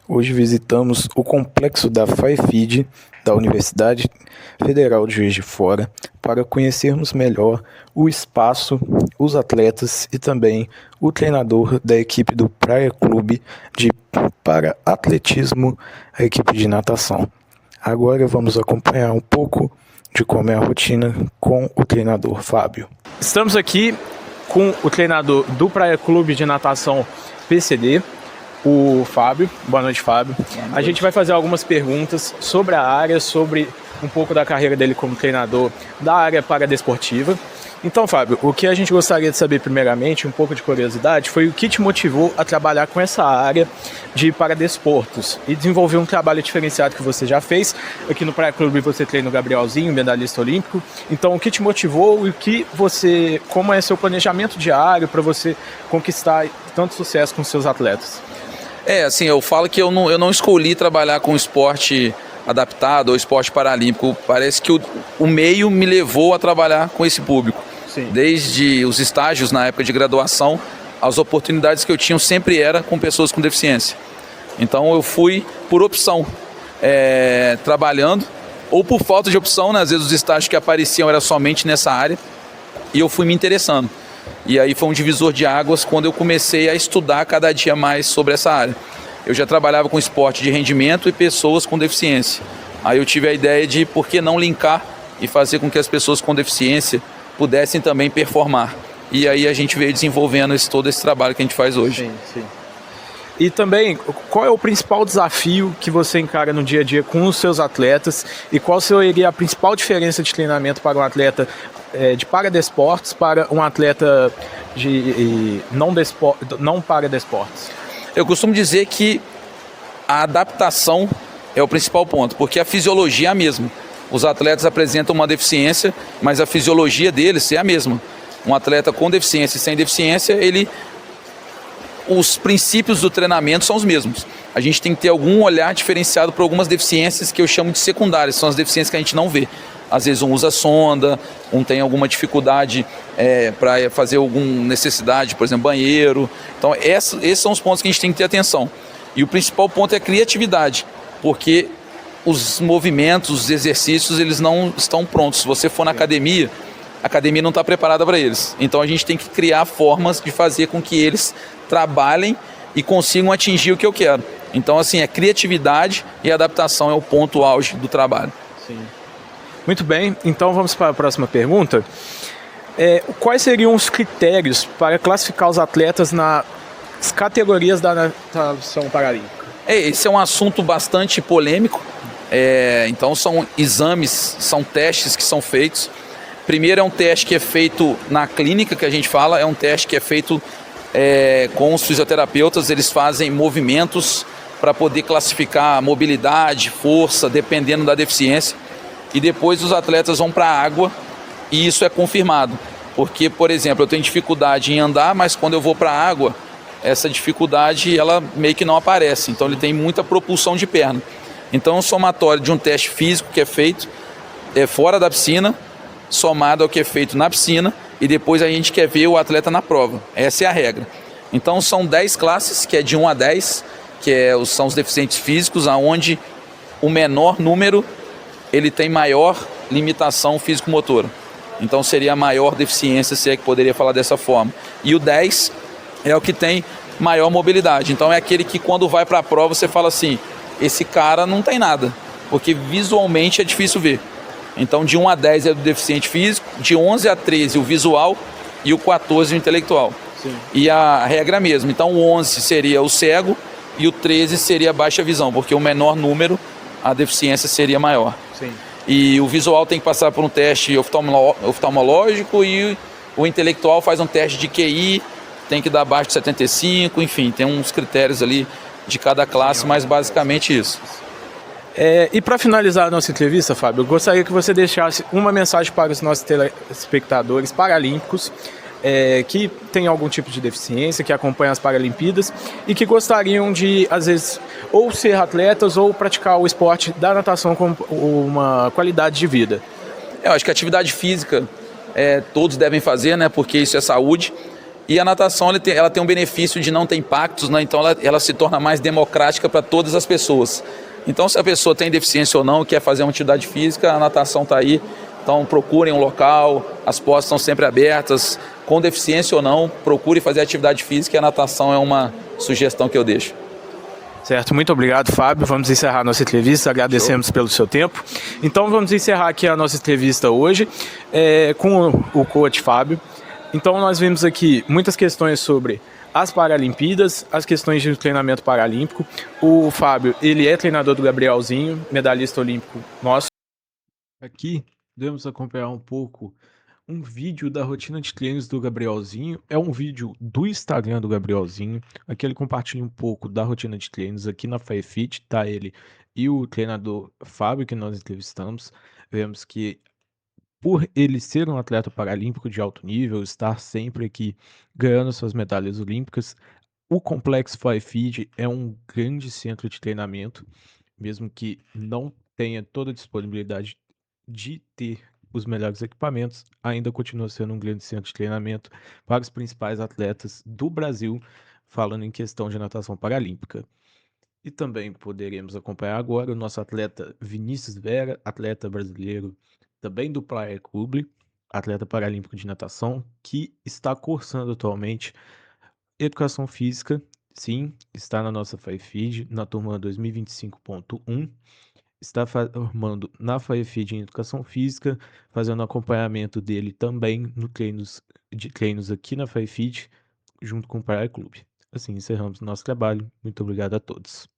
Hoje visitamos o complexo da FAEFID, da Universidade Federal de Juiz de Fora, para conhecermos melhor o espaço, os atletas e também o treinador da equipe do Praia Clube de para-atletismo, a equipe de natação. Agora vamos acompanhar um pouco de como é a rotina com o treinador Fábio. Estamos aqui com o treinador do Praia Clube de Natação PCD, o Fábio. Boa noite, Fábio. A gente vai fazer algumas perguntas sobre a área, sobre um pouco da carreira dele como treinador da área paradesportiva. Então, Fábio, o que a gente gostaria de saber primeiramente, um pouco de curiosidade, foi o que te motivou a trabalhar com essa área de paradesportos e desenvolver um trabalho diferenciado que você já fez. Aqui no Praia Clube você treina o Gabrielzinho, medalhista olímpico. Então, o que te motivou e como é seu planejamento diário para você conquistar tanto sucesso com seus atletas? Assim, eu falo que eu não escolhi trabalhar com esporte adaptado ou esporte paralímpico. Parece que o meio me levou a trabalhar com esse público. Sim. Desde os estágios na época de graduação, as oportunidades que eu tinha sempre era com pessoas com deficiência. Então eu fui por opção, trabalhando, ou por falta de opção, né? Às vezes os estágios que apareciam eram somente nessa área, e eu fui me interessando. E aí foi um divisor de águas quando eu comecei a estudar cada dia mais sobre essa área. Eu já trabalhava com esporte de rendimento e pessoas com deficiência. Aí eu tive a ideia de por que não linkar e fazer com que as pessoas com deficiência pudessem também performar. E aí a gente veio desenvolvendo todo esse trabalho que a gente faz hoje. Sim, sim. E também, qual é o principal desafio que você encara no dia a dia com os seus atletas e qual seria a principal diferença de treinamento para um atleta de paradesportos para um atleta de não paradesportos? Eu costumo dizer que a adaptação é o principal ponto, porque a fisiologia é a mesma. Os atletas apresentam uma deficiência, mas a fisiologia deles é a mesma. Um atleta com deficiência e sem deficiência, os princípios do treinamento são os mesmos. A gente tem que ter algum olhar diferenciado para algumas deficiências que eu chamo de secundárias, são as deficiências que a gente não vê. Às vezes um usa sonda, um tem alguma dificuldade para fazer alguma necessidade, por exemplo, banheiro. Então esses são os pontos que a gente tem que ter atenção. E o principal ponto é a criatividade, porque os movimentos, os exercícios, eles não estão prontos. Se você for na academia, a academia não está preparada para eles. Então a gente tem que criar formas de fazer com que eles trabalhem e consigam atingir o que eu quero. Então assim, a criatividade e a adaptação é o ponto auge do trabalho. Sim. Muito bem, então vamos para a próxima pergunta. Quais seriam os critérios para classificar os atletas nas categorias da natação paralímpica? Esse é um assunto bastante polêmico. Então são exames, são testes que são feitos. Primeiro é um teste que é feito na clínica, que a gente fala, é um teste que é feito com os fisioterapeutas. Eles fazem movimentos para poder classificar mobilidade, força, dependendo da deficiência. E depois os atletas vão para a água e isso é confirmado. Porque, por exemplo, eu tenho dificuldade em andar, mas quando eu vou para a água, essa dificuldade ela meio que não aparece. Então ele tem muita propulsão de perna. Então é um somatório de um teste físico que é feito fora da piscina, somado ao que é feito na piscina, e depois a gente quer ver o atleta na prova. Essa é a regra. Então são 10 classes, que é de 1 a 10, que são os deficientes físicos, onde o menor número ele tem maior limitação físico-motora. Então seria a maior deficiência, se é que poderia falar dessa forma. E o 10 é o que tem maior mobilidade. Então é aquele que quando vai para a prova você fala assim, esse cara não tem nada, porque visualmente é difícil ver. Então de 1 a 10 é do deficiente físico, de 11 a 13 o visual e o 14 o intelectual. Sim. E a regra mesmo, então o 11 seria o cego e o 13 seria a baixa visão, porque o menor número a deficiência seria maior. Sim. E o visual tem que passar por um teste oftalmológico e o intelectual faz um teste de QI, tem que dar abaixo de 75, enfim, tem uns critérios ali de cada classe, mas basicamente isso. E para finalizar a nossa entrevista, Fábio, eu gostaria que você deixasse uma mensagem para os nossos telespectadores paralímpicos que têm algum tipo de deficiência, que acompanham as Paralimpíadas e que gostariam de, às vezes, ou ser atletas ou praticar o esporte da natação com uma qualidade de vida. Eu acho que a atividade física todos devem fazer, né? Porque isso é saúde. E a natação ela tem um benefício de não ter impactos, né? Então ela se torna mais democrática para todas as pessoas. Então, se a pessoa tem deficiência ou não, quer fazer uma atividade física, a natação está aí. Então, procurem um local, as portas estão sempre abertas. Com deficiência ou não, procure fazer atividade física e a natação é uma sugestão que eu deixo. Certo, muito obrigado, Fábio. Vamos encerrar nossa entrevista, agradecemos pelo seu tempo. Então, vamos encerrar aqui a nossa entrevista hoje com o coach Fábio. Então, nós vimos aqui muitas questões sobre as Paralimpíadas, as questões de treinamento paralímpico. O Fábio, ele é treinador do Gabrielzinho, medalhista olímpico nosso. Aqui, devemos acompanhar um pouco um vídeo da rotina de treinos do Gabrielzinho. É um vídeo do Instagram do Gabrielzinho. Aqui ele compartilha um pouco da rotina de treinos. Aqui na FireFit tá ele e o treinador Fábio, que nós entrevistamos. Vemos que por ele ser um atleta paralímpico de alto nível, estar sempre aqui ganhando suas medalhas olímpicas, o Complexo FireFit é um grande centro de treinamento, mesmo que não tenha toda a disponibilidade de ter os melhores equipamentos, ainda continua sendo um grande centro de treinamento para os principais atletas do Brasil, falando em questão de natação paralímpica. E também poderemos acompanhar agora o nosso atleta Vinícius Vera, atleta brasileiro também do Praia Clube, atleta paralímpico de natação, que está cursando atualmente educação física. Sim, está na nossa FireFit, na turma 2025.1. Está formando na FireFit em Educação Física, fazendo acompanhamento dele também no treinos aqui na FireFit, junto com o Praia Clube. Assim encerramos o nosso trabalho. Muito obrigado a todos.